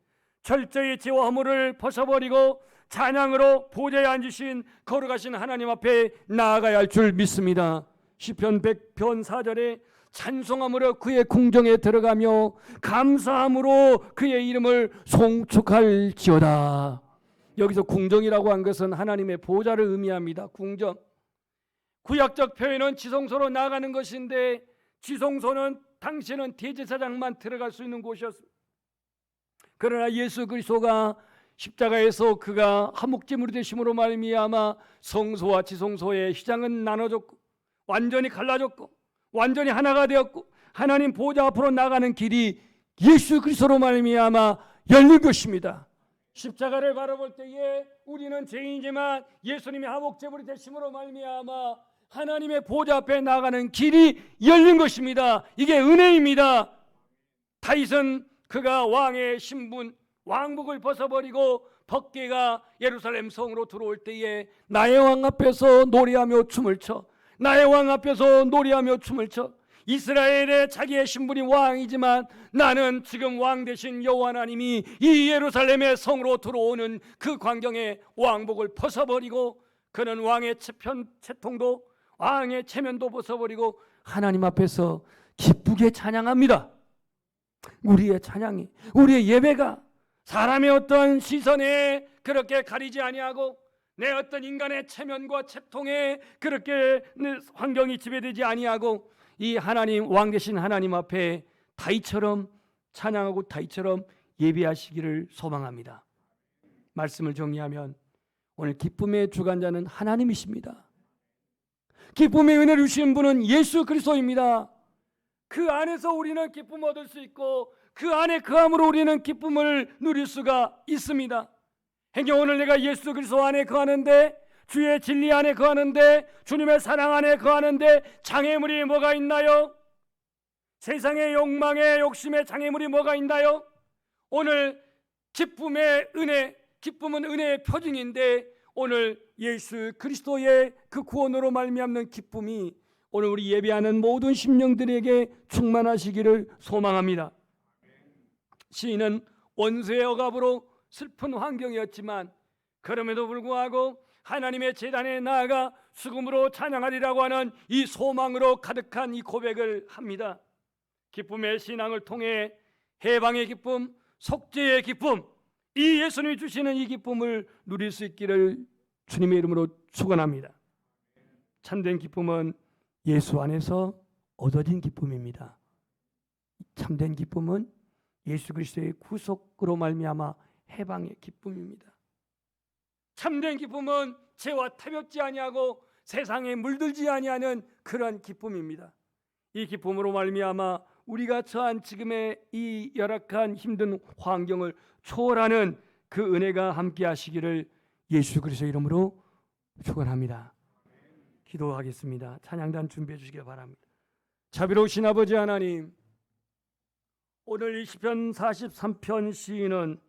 철저히 죄와 허물을 벗어버리고 찬양으로 보좌에 앉으신 거룩하신 하나님 앞에 나아가야 할 줄 믿습니다. 시편 100편 4절에 찬송함으로 그의 궁정에 들어가며 감사함으로 그의 이름을 송축할지어다. 여기서 궁정이라고 한 것은 하나님의 보좌를 의미합니다. 궁정. 구약적 표현은 지성소로 나가는 것인데 지성소는 당시에는 대제사장만 들어갈 수 있는 곳이었습니다. 그러나 예수 그리스도가 십자가에서 그가 한목제물이 되심으로 말미암아 성소와 지성소의 휘장은 나눠졌고 완전히 갈라졌고 완전히 하나가 되었고 하나님 보좌 앞으로 나가는 길이 예수 그리스도로 말미암아 열린 것입니다. 십자가를 바라볼 때에 우리는 죄인이지만 예수님이 한목제물이 되심으로 말미암아 하나님의 보좌 앞에 나가는 길이 열린 것입니다. 이게 은혜입니다. 다윗은 그가 왕의 신분 왕복을 벗어버리고 법궤가 예루살렘 성으로 들어올 때에 나의 왕 앞에서 노래하며 춤을 춰, 나의 왕 앞에서 노래하며 춤을 춰. 이스라엘의 자기의 신분이 왕이지만 나는 지금 왕 되신 여호와 하나님이 이 예루살렘의 성으로 들어오는 그 광경에 왕복을 벗어버리고 그는 왕의 채통도 왕의 체면도 벗어버리고 하나님 앞에서 기쁘게 찬양합니다. 우리의 찬양이, 우리의 예배가 사람의 어떤 시선에 그렇게 가리지 아니하고 내 어떤 인간의 체면과 채통에 그렇게 환경이 지배되지 아니하고 이 하나님 왕 되신 하나님 앞에 다윗처럼 찬양하고 다윗처럼 예배하시기를 소망합니다. 말씀을 정리하면 오늘 기쁨의 주관자는 하나님이십니다. 기쁨의 은혜를 주신 분은 예수 그리스도입니다. 그 안에서 우리는 기쁨을 얻을 수 있고 그 안에 거함으로 우리는 기쁨을 누릴 수가 있습니다. 행여 오늘 내가 예수 그리스도 안에 거하는데 주의 진리 안에 거하는데 주님의 사랑 안에 거하는데 장애물이 뭐가 있나요? 세상의 욕망의 욕심의 장애물이 뭐가 있나요? 오늘 기쁨의 은혜, 기쁨은 은혜의 표징인데 오늘 예수 그리스도의 그 구원으로 말미암는 기쁨이 오늘 우리 예배하는 모든 심령들에게 충만하시기를 소망합니다. 시인은 원수의 억압으로 슬픈 환경이었지만 그럼에도 불구하고 하나님의 제단에 나아가 수금으로 찬양하리라고 하는 이 소망으로 가득한 이 고백을 합니다. 기쁨의 신앙을 통해 해방의 기쁨, 속죄의 기쁨, 이 예수님이 주시는 이 기쁨을 누릴 수 있기를 주님의 이름으로 축원합니다. 참된 기쁨은 예수 안에서 얻어진 기쁨입니다. 참된 기쁨은 예수 그리스도의 구속으로 말미암아 해방의 기쁨입니다. 참된 기쁨은 죄와 타협지 아니하고 세상에 물들지 아니하는 그러한 기쁨입니다. 이 기쁨으로 말미암아 우리가 처한 지금의 이 열악한 힘든 환경을 초월하는 그 은혜가 함께 하시기를 예수 그리스도 이름으로 축원합니다. 기도하겠습니다. 찬양단 준비해 주시기 바랍니다. 자비로우신 아버지 하나님, 오늘 이 시편 43편 시인은